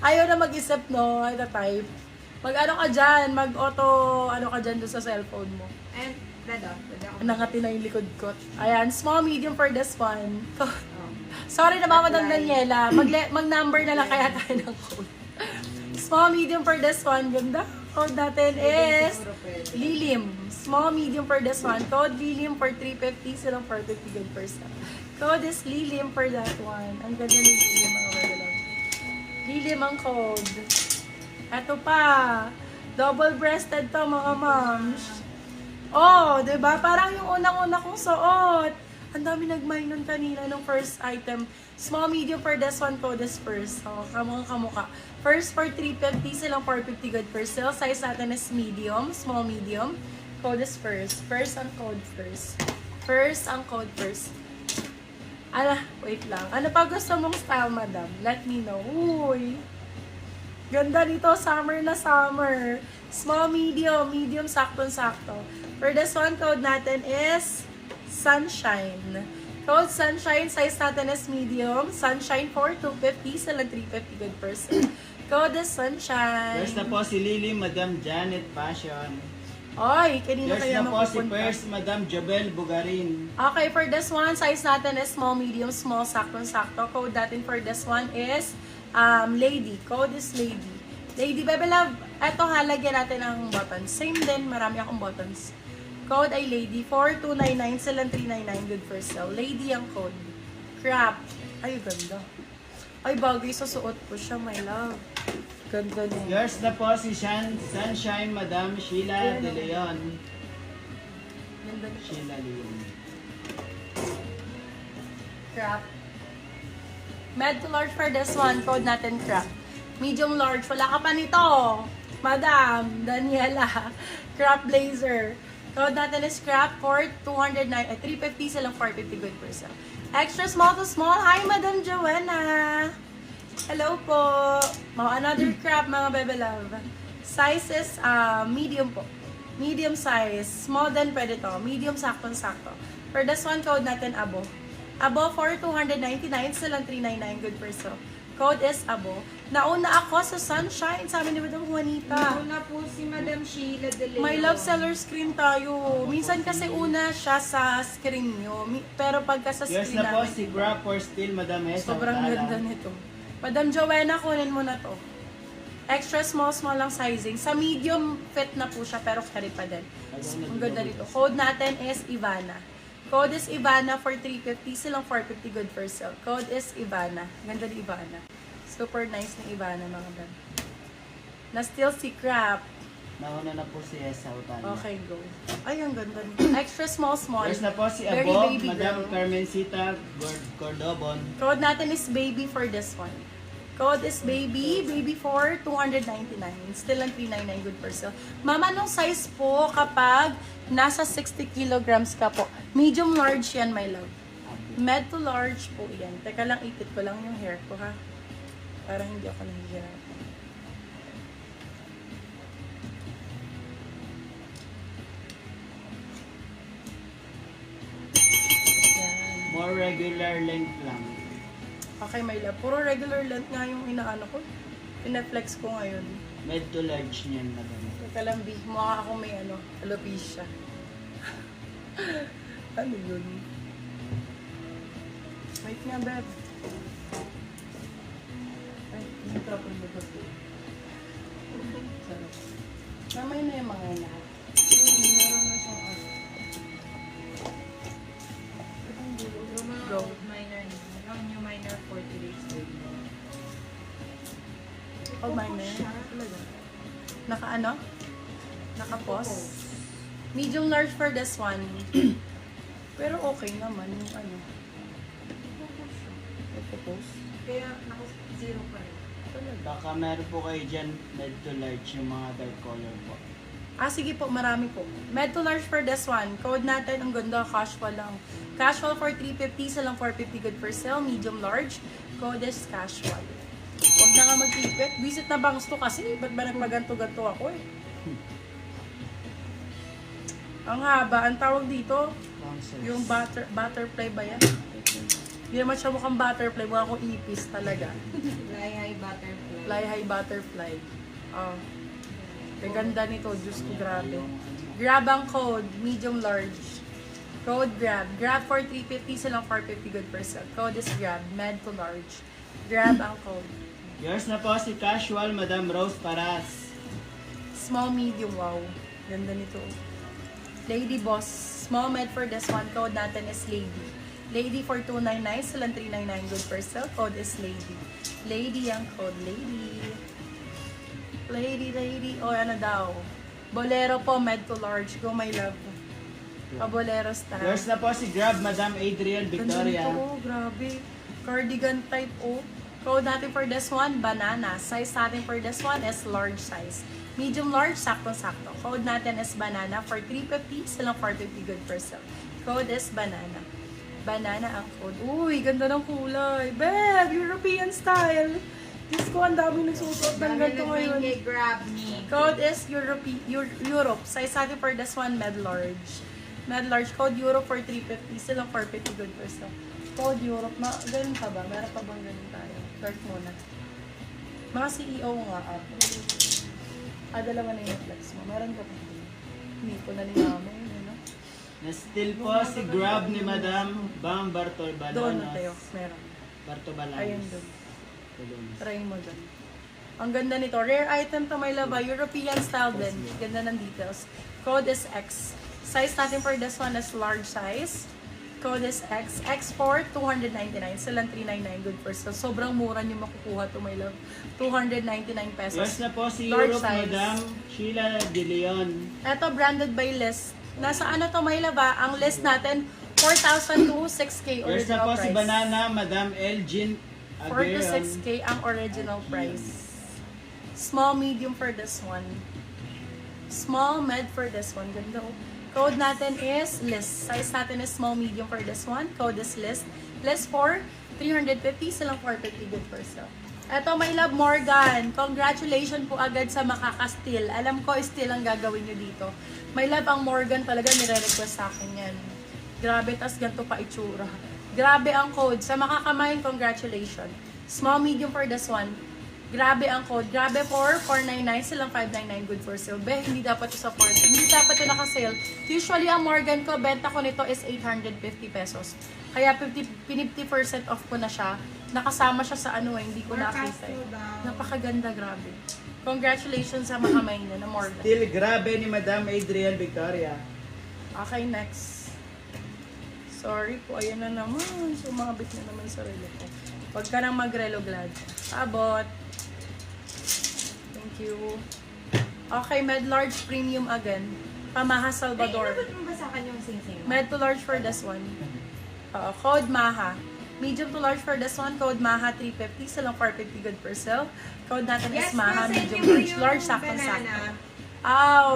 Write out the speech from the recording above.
Ayaw na mag-isip, no? Ito type. Mag-ano ka dyan, mag-auto, ano ka dyan doon sa cellphone mo. And, dada ako. Nangati na yung likod ko. Ayan, small, medium for this one. Oh. Sorry na Mama Dang Apply. Daniela. Mag-number na lang kaya tayo ng code. Small, medium for this one. Ganda. Code natin is Siguro pwede. Lilim. Small, medium for this one. Code Lilim for 350. Silang 450 good percent. Code is Lilim for that one. Ang ganda ni Lilim, mga magalang. Lilim ang code. Eto pa. Double-breasted to, mga moms. Oh, 'di ba? Parang yung unang-una kong suot. Ang dami nag-mine nun kanina nung first item. Small, medium for this one, code is first. So, kamukha. First for 350, silang 450 good per sale. Size natin is medium, small, medium. Code is first. First ang code first. First ang code first. Wait lang. Ano pa gusto mong style, madam? Let me know. Uy! Ganda nito, summer na summer. Small, medium, medium, sakto-sakto. For this one, code natin is Sunshine. Code Sunshine, size natin is medium. Sunshine for 250, sila 350 good person. Code is Sunshine. First na po si Lily, Madam Janet Passion. Oy, kanina First kaya na po si mapupunta? First, Madam Jobel Bugarin. Okay, for this one, size natin is small, medium, small, sakto-sakto. Code natin for this one is Lady. Code is Lady. Lady, Bebe Love, eto halagyan natin ang buttons. Same din, marami akong buttons. Code ay Lady. 4299, silang 399, good for sale. Lady ang code. Crap. Ay, ganda. Ay, bagay sa suot ko siya, my love. Ganda niya. Yours na po si Sunshine, Madam Sheila De Leon. Ganda niya. Sheila Leon. Crap. Med to large for this one. Code natin crap. Medium large. Wala ka pa nito. Madam Daniela. Crap blazer. Code natin is crap for 350 silang 450 good person. Extra small to small. Hi, Madam Joanna. Hello po. Another crap, mga bebe love. Size is medium po. Medium size. Small din pwede to. Medium sakto-sakto. For this one, code natin abo. Abo for 299, silang 399 good person. Code is abo. Nauna ako sa Sunshine, sabi ni Madam Juanita. Una po si Madam Sheila De Leon. May love seller screen tayo. Minsan kasi una siya sa screen nyo. Pero pagka sa Yours screen na po namin, si Grab for Still, Madam Esa. sobrang ganda nito. Madam Joanna, kunin mo na to. Extra small lang sizing. Sa medium fit na po siya, pero carry pa din. Ang ganda dito. Code natin is Ivana. Code is Ivana for 350. Silang 450 good for sale. Code is Ivana. Ganda ni Ivana. Super nice ni Ivana, mga band. Na still si Crap. Nauna na po si Esa Utana. Okay, go. Ay, ang ganda nito. Extra small. Yours na po si Very Abo, baby Madam girl. Carmencita Cordobon. Code natin is baby for this one. Code is baby for 299. Still ang 399 good for sale. Mama, anong size po kapag nasa 60 kilograms ka po? Medium large yan, my love. Med to large po yan. Teka lang, itit ko lang yung hair ko, ha? Para hindi ako nahihirapan. Yan. More regular length lang. Okay, my love. Puro regular length nga yung inaano ko. Pinaflex ko ngayon. Med to large niyan, Madam. Teka lang, B. Mukha ako may alopecia. Ano yun? Wait nga, Beb. Ay, hindi ka pa labas ko. Sarap. Mamay na yung mga lahat. Meron na siyang art. Yung mga Go. minor, yung new minor 40 days old. Oh, minor. Talaga. Naka-ano? Naka-pause? Medium large for this one. Pero okay naman yung ano. Ito-pause. Kaya naka-zero pa rin. Baka meron po kayo dyan med to large yung mga dark color po. Sige po, marami po. Med to large for this one. Code natin, ang ganda, casual lang. Casual for 350, sa lang 450 good for sale. Medium large. Code is casual. Huwag na nga mag-tipit. Visit na ba gusto kasi? Ba't ba nagmaganto-ganto ako eh? Ang haba. Ang tawag dito, Bouncers. yung butterfly ba yan? Hindi naman siya mukhang butterfly. Mukha akong ipis talaga. Fly high butterfly. Fly high butterfly. Oh. Gaganda nito, Diyos ko, grabe. Grab ang code, medium large. Code grab. Grab for 350, silang 450 good for sale. Code is grab, med to large. Grab ang code. Yours na po si Casual, Madam Rose Paras. Small, medium, wow. Ganda nito. Lady Boss. Small med for this one. Code natin is Lady. Lady for 299, silang 399 good for sale. Code is Lady. Lady ang code. Lady. Lady. O, ano daw? Bolero po, med to large. Go, my love. Bolero style. Yours na po si Grab, Madam Adrian Victoria. Ganda nito, oh, grabe. Cardigan type, oh. Code natin for this one, banana. Size natin for this one is large size. Medium large, sakto-sakto. Code natin is banana for 350, silang 450 good for sale. Code is banana. Banana ang code. Uy, ganda ng kulay. Beb, European style. Diyos ko, ang daming nagsusot ng ganito ngayon. Grab me. Code is Europe. Size natin for this one, med large. Med large. Code Europe for 350. Silang 450 good for sale. Code Europe. Ganun pa ba? Meron pa bang ganun tayo? Start muna. Mga CEO nga. Dalawa na yung flex mo. Meron ka pa. Hindi ko na linamay. Ano? Na-still po si Grab ni Madam Bang Bartolbalanos. Doon na tayo. Meron. Bartolbalanos. Ayun doon. Balanos. Try mo doon. Ang ganda nito. Rare item to my love. European style din. Ganda ng details. Code is X. Size natin for this one is large size. Code is X. X for 299. Silang 399 good for sale. Sobrang mura nyo makukuha to my love. 299 pesos. Yours na po si Large Europe, size. Madam Sheila De Leon. Ito branded by list. Nasa ano to may laba? Ang list natin 4,000 to 6K Yours na original po price. si Banana, Madam Elgin 4 to Averon. 6K ang original price. Small, medium for this one. Small, med for this one. Ganda oh. Code natin is list. Size natin is small, medium for this one. Code is list. List for 350, silang 450 good for sale. Eto, my love, Morgan. Congratulations po agad sa makaka-steal. Alam ko, steal ang gagawin nyo dito. My love, ang Morgan talaga nire-request sa akin yan. Grabe, tas ganito pa itsura. Grabe ang code. Sa makakamain, congratulations. Small, medium for this one. Grabe ang code. Grabe for 499, silang 599 good for sale. Be, hindi dapat ito sa 4. Hindi dapat ito naka-sale. Usually, ang Morgan ko, benta ko nito is 850 pesos. Kaya 50% off ko na siya. Nakasama siya sa ano hindi ko nakita. Napakaganda, grabe. Congratulations sa makamain na Morgan. Still grabe ni Madam Adrian Victoria. Okay, next. Sorry po, ayan na naman. Sumabit na naman sa relo ko. Huwag ka nang mag-relo, Glad. Abot. Thank you. Okay, med large premium again. Pamaha Salvador. Ay, inabot mo ba sa akin yung sing-sing? Med to large for this one. Code Maha. Medium to large for this one. Code Maha 350. Silang 450 good per sale. Code natin is Yes, Maha. nasa Medium inyo large. yung Large, sakto-sakto. banana. Aw,